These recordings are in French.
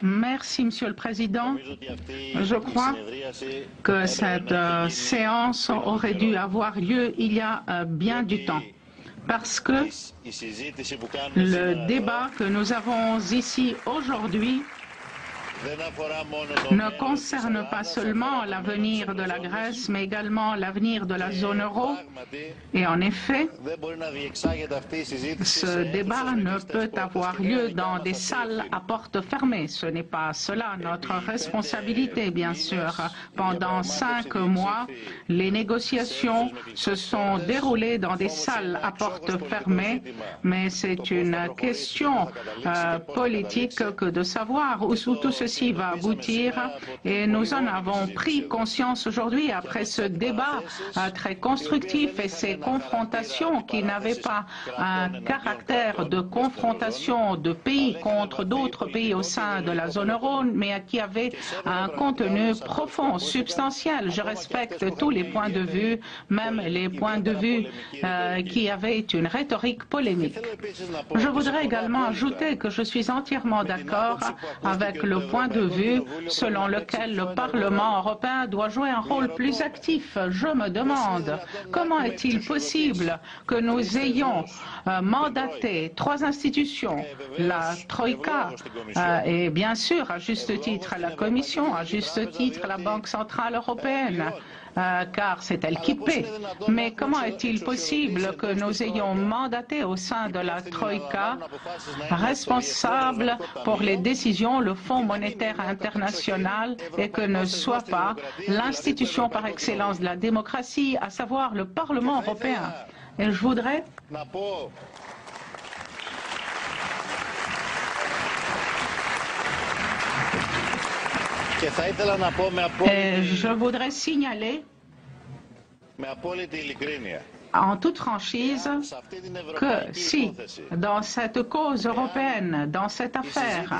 Merci, Monsieur le Président. Je crois que cette séance aurait dû avoir lieu il y a bien du temps, parce que le débat que nous avons ici aujourd'hui ne concerne pas seulement l'avenir de la Grèce, mais également l'avenir de la zone euro. Et en effet, ce débat ne peut avoir lieu dans des salles à portes fermées. Ce n'est pas cela notre responsabilité, bien sûr. Pendant 5 mois, les négociations se sont déroulées dans des salles à portes fermées, mais c'est une question politique que de savoir où tout ceci va aboutir, et nous en avons pris conscience aujourd'hui après ce débat très constructif et ces confrontations qui n'avaient pas un caractère de confrontation de pays contre d'autres pays au sein de la zone euro, mais qui avaient un contenu profond, substantiel. Je respecte tous les points de vue, même les points de vue qui avaient une rhétorique polémique. Je voudrais également ajouter que je suis entièrement d'accord avec le point de vue selon lequel le Parlement européen doit jouer un rôle plus actif. Je me demande comment est-il possible que nous ayons mandaté 3 institutions, la Troïka et bien sûr à juste titre la Commission, à juste titre la Banque centrale européenne, car c'est elle qui paie. Mais comment est-il possible que nous ayons mandaté au sein de la Troïka, responsable pour les décisions, le Fonds monétaire international, et que ne soit pas l'institution par excellence de la démocratie, à savoir le Parlement européen? Et je voudrais signaler en toute franchise que si, dans cette cause européenne, dans cette affaire,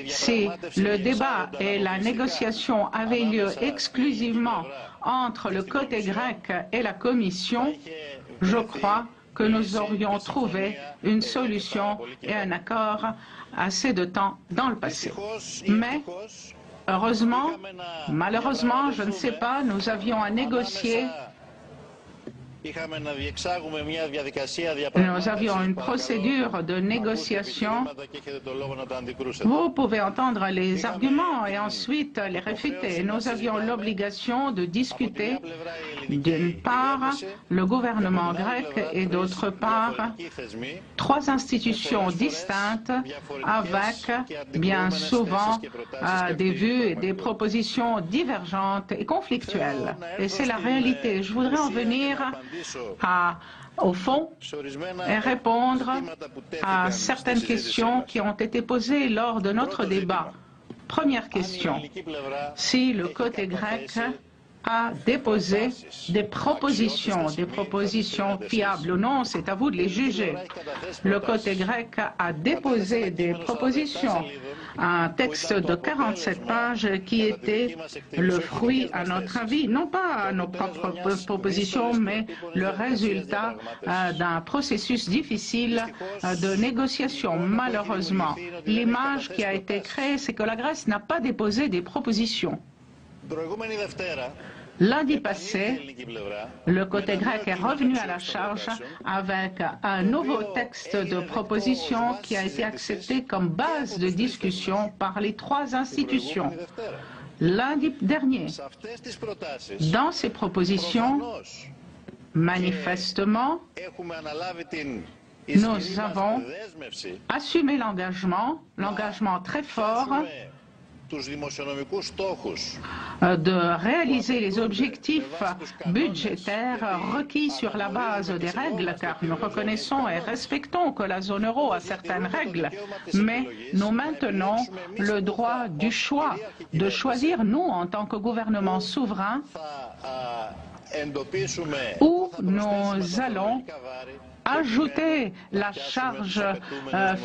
si le débat et la négociation avaient lieu exclusivement entre le côté grec et la Commission, je crois que nous aurions trouvé une solution et un accord assez de temps dans le passé. Mais heureusement, malheureusement, je ne sais pas, nous avions à négocier. Nous avions une procédure de négociation. Vous pouvez entendre les arguments et ensuite les réfuter. Nous avions l'obligation de discuter d'une part le gouvernement grec et d'autre part 3 institutions distinctes avec bien souvent des vues et des propositions divergentes et conflictuelles. Et c'est la réalité. Je voudrais en venir au fond et répondre à certaines questions qui ont été posées lors de notre débat. Première question, si le côté grec a déposé des propositions fiables ou non, c'est à vous de les juger. Le côté grec a déposé des propositions, un texte de 47 pages qui était le fruit, à notre avis, non pas nos propres propositions, mais le résultat d'un processus difficile de négociation. Malheureusement, l'image qui a été créée, c'est que la Grèce n'a pas déposé des propositions. Lundi passé, le côté grec est revenu à la charge avec un nouveau texte de proposition qui a été accepté comme base de discussion par les 3 institutions. Lundi dernier, dans ces propositions, manifestement, nous avons assumé l'engagement très fort de réaliser les objectifs budgétaires requis sur la base des règles, car nous reconnaissons et respectons que la zone euro a certaines règles, mais nous maintenons le droit du choix, de choisir, nous, en tant que gouvernement souverain, où nous allons ajouter la charge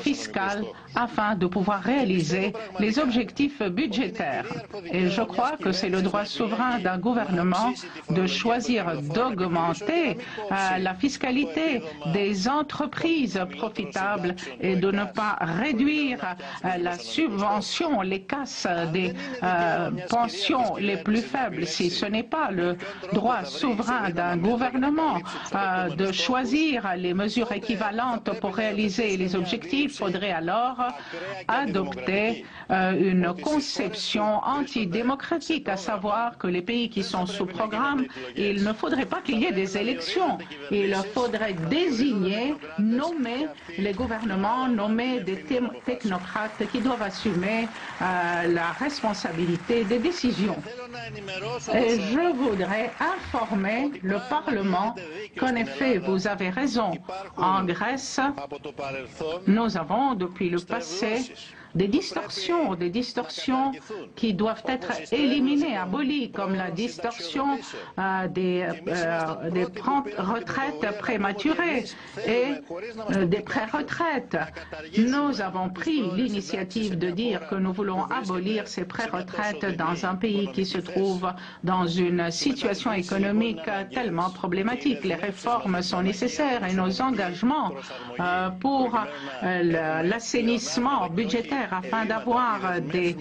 fiscale afin de pouvoir réaliser les objectifs budgétaires. Et je crois que c'est le droit souverain d'un gouvernement de choisir d'augmenter la fiscalité des entreprises profitables et de ne pas réduire la subvention, les casses des pensions les plus faibles. Si ce n'est pas le droit souverain d'un gouvernement de choisir les mesures équivalentes pour réaliser les objectifs, il faudrait alors adopter une conception antidémocratique, à savoir que les pays qui sont sous programme, il ne faudrait pas qu'il y ait des élections. Il faudrait désigner, nommer les gouvernements, nommer des technocrates qui doivent assumer la responsabilité des décisions. Et je voudrais informer le Parlement qu'en effet, vous avez raison. En Grèce, nous avons depuis le passé des distorsions qui doivent être éliminées, abolies, comme la distorsion des retraites prématurées et des pré-retraites. Nous avons pris l'initiative de dire que nous voulons abolir ces pré-retraites dans un pays qui se trouve dans une situation économique tellement problématique. Les réformes sont nécessaires et nos engagements pour l'assainissement budgétaire afin d'avoir des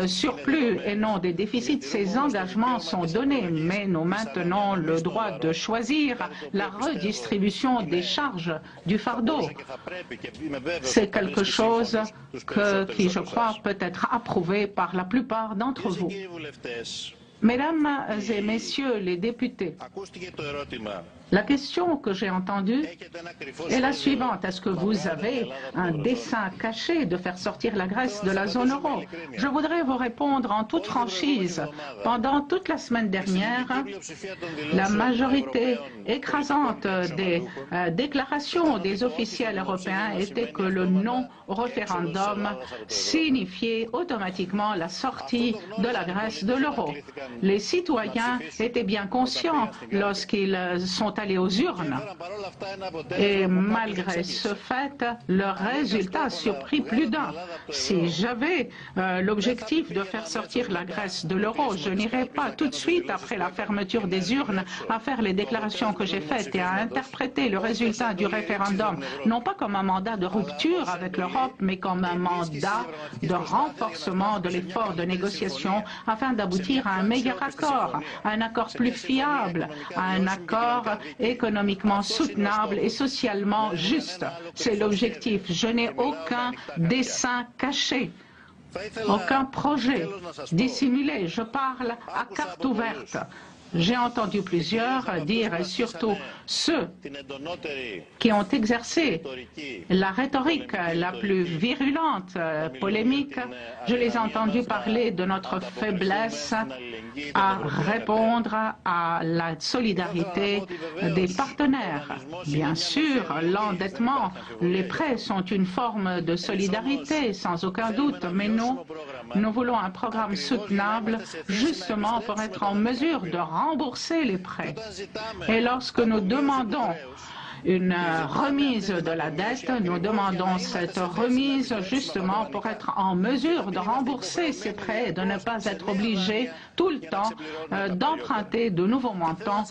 surplus et non des déficits, ces engagements sont donnés, mais nous maintenons le droit de choisir la redistribution des charges du fardeau. C'est quelque chose qui, je crois, peut être approuvé par la plupart d'entre vous. Mesdames et Messieurs les députés, la question que j'ai entendue est la suivante. Est-ce que vous avez un dessein caché de faire sortir la Grèce de la zone euro? Je voudrais vous répondre en toute franchise. Pendant toute la semaine dernière, la majorité écrasante des déclarations des officiels européens était que le non-référendum signifiait automatiquement la sortie de la Grèce de l'euro. Les citoyens étaient bien conscients lorsqu'ils sont allés aux urnes. Et malgré ce fait, le résultat a surpris plus d'un. Si j'avais l'objectif de faire sortir la Grèce de l'euro, je n'irais pas tout de suite après la fermeture des urnes à faire les déclarations que j'ai faites et à interpréter le résultat du référendum, non pas comme un mandat de rupture avec l'Europe, mais comme un mandat de renforcement de l'effort de négociation afin d'aboutir à un meilleur accord, à un accord plus fiable, à un accord économiquement soutenable et socialement juste. C'est l'objectif. Je n'ai aucun dessein caché, aucun projet dissimulé. Je parle à carte ouverte. J'ai entendu plusieurs dire, et surtout ceux qui ont exercé la rhétorique la plus virulente, polémique, je les ai entendus parler de notre faiblesse à répondre à la solidarité des partenaires. Bien sûr, l'endettement, les prêts sont une forme de solidarité, sans aucun doute, mais nous voulons un programme soutenable justement pour être en mesure de rembourser les prêts. Et lorsque nous demandons une remise de la dette, nous demandons cette remise justement pour être en mesure de rembourser ces prêts et de ne pas être obligé tout le temps d'emprunter de nouveaux montants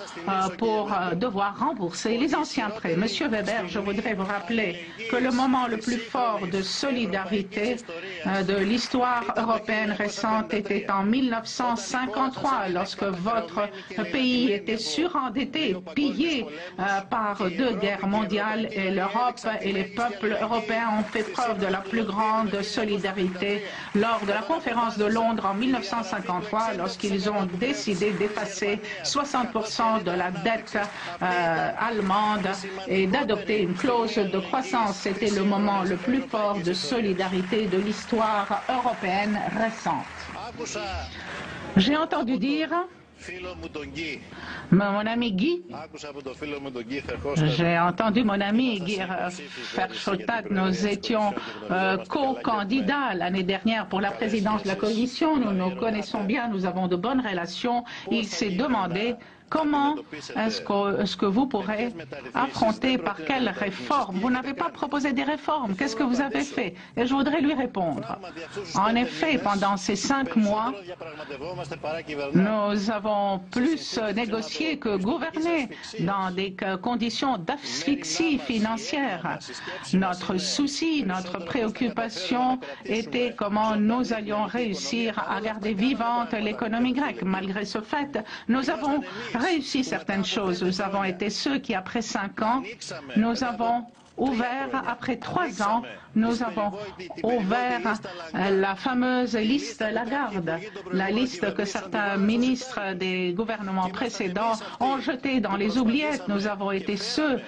pour devoir rembourser les anciens prêts. Monsieur Weber, je voudrais vous rappeler que le moment le plus fort de solidarité de l'histoire européenne récente était en 1953, lorsque votre pays était surendetté, pillé par deux guerres mondiales, et l'Europe et les peuples européens ont fait preuve de la plus grande solidarité lors de la conférence de Londres en 1953, lorsqu'ils ont décidé d'effacer 60% de la dette allemande et d'adopter une clause de croissance. C'était le moment le plus fort de solidarité de l'histoire européenne récente. J'ai entendu dire, mon ami Guy, j'ai entendu mon ami Guy Verhofstadt, nous étions co-candidats l'année dernière pour la présidence de la Commission, nous nous connaissons bien, nous avons de bonnes relations. Il s'est demandé Comment est-ce que vous pourrez affronter, par quelles réformes? Vous n'avez pas proposé des réformes. Qu'est-ce que vous avez fait? Et je voudrais lui répondre. En effet, pendant ces 5 mois, nous avons plus négocié que gouverné dans des conditions d'asphyxie financière. Notre souci, notre préoccupation était comment nous allions réussir à garder vivante l'économie grecque. Malgré ce fait, nous avons réussi certaines choses. Nous avons été ceux qui, après 5 ans, nous avons ouvert, après 3 ans, nous avons ouvert la fameuse liste Lagarde, la liste que certains ministres des gouvernements précédents ont jetée dans les oubliettes. Nous avons été ceux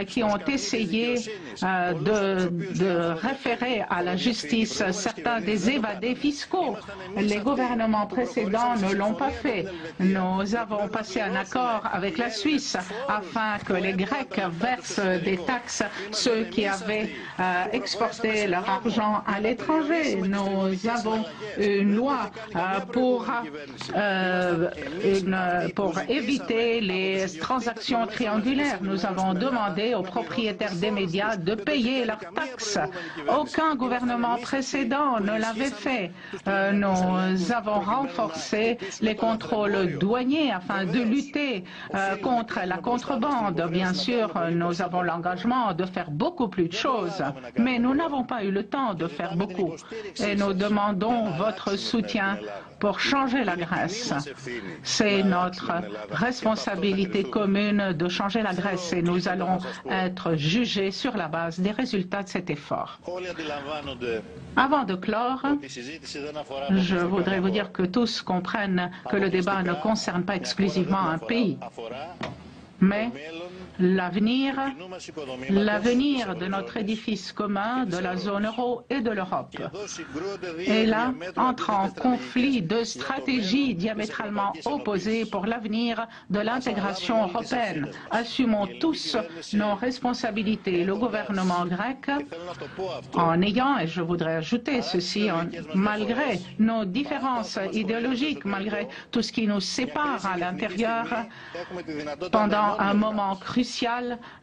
qui ont essayé de référer à la justice certains des évadés fiscaux. Les gouvernements précédents ne l'ont pas fait. Nous avons passé un accord avec la Suisse afin que les Grecs versent des taxes ceux qui avaient exporté leur argent à l'étranger. Nous avons une loi pour éviter les transactions triangulaires. Nous avons demandé aux propriétaires des médias de payer leurs taxes. Aucun gouvernement précédent ne l'avait fait. Nous avons renforcé les contrôles douaniers afin de lutter contre la contrebande. Bien sûr, nous avons l'engagement de faire beaucoup plus de choses, mais nous n'avons pas eu le temps de faire beaucoup. Et nous demandons votre soutien pour changer la Grèce. C'est notre responsabilité commune de changer la Grèce et nous allons être jugés sur la base des résultats de cet effort. Avant de clore, je voudrais vous dire que tous comprennent que le débat ne concerne pas exclusivement un pays, mais l'avenir de notre édifice commun, de la zone euro et de l'Europe. Et là, entre en conflit de stratégies diamétralement opposées pour l'avenir de l'intégration européenne. Assumons tous nos responsabilités. Le gouvernement grec, en ayant, et je voudrais ajouter ceci, malgré nos différences idéologiques, malgré tout ce qui nous sépare à l'intérieur, pendant un moment crucial,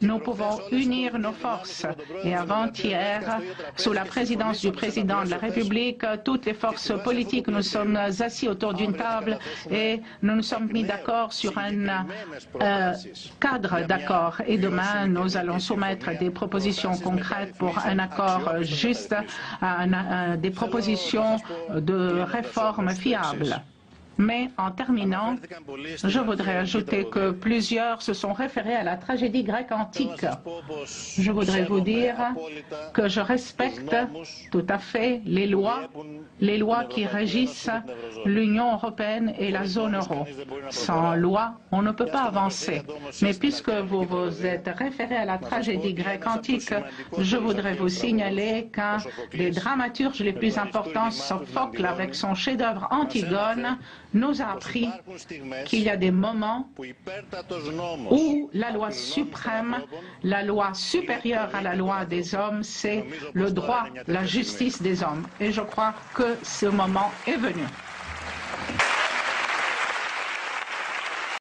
nous pouvons unir nos forces. Et avant-hier, sous la présidence du président de la République, toutes les forces politiques, nous sommes assis autour d'une table et nous nous sommes mis d'accord sur un cadre d'accord. Et demain, nous allons soumettre des propositions concrètes pour un accord juste, des propositions de réforme fiables. Mais en terminant, je voudrais ajouter que plusieurs se sont référés à la tragédie grecque antique. Je voudrais vous dire que je respecte tout à fait les lois qui régissent l'Union européenne et la zone euro. Sans loi, on ne peut pas avancer. Mais puisque vous vous êtes référé à la tragédie grecque antique, je voudrais vous signaler qu'un des dramaturges les plus importants, Sophocle, avec son chef-d'œuvre Antigone, nous a appris qu'il y a des moments où la loi suprême, la loi supérieure à la loi des hommes, c'est le droit, la justice des hommes. Et je crois que ce moment est venu.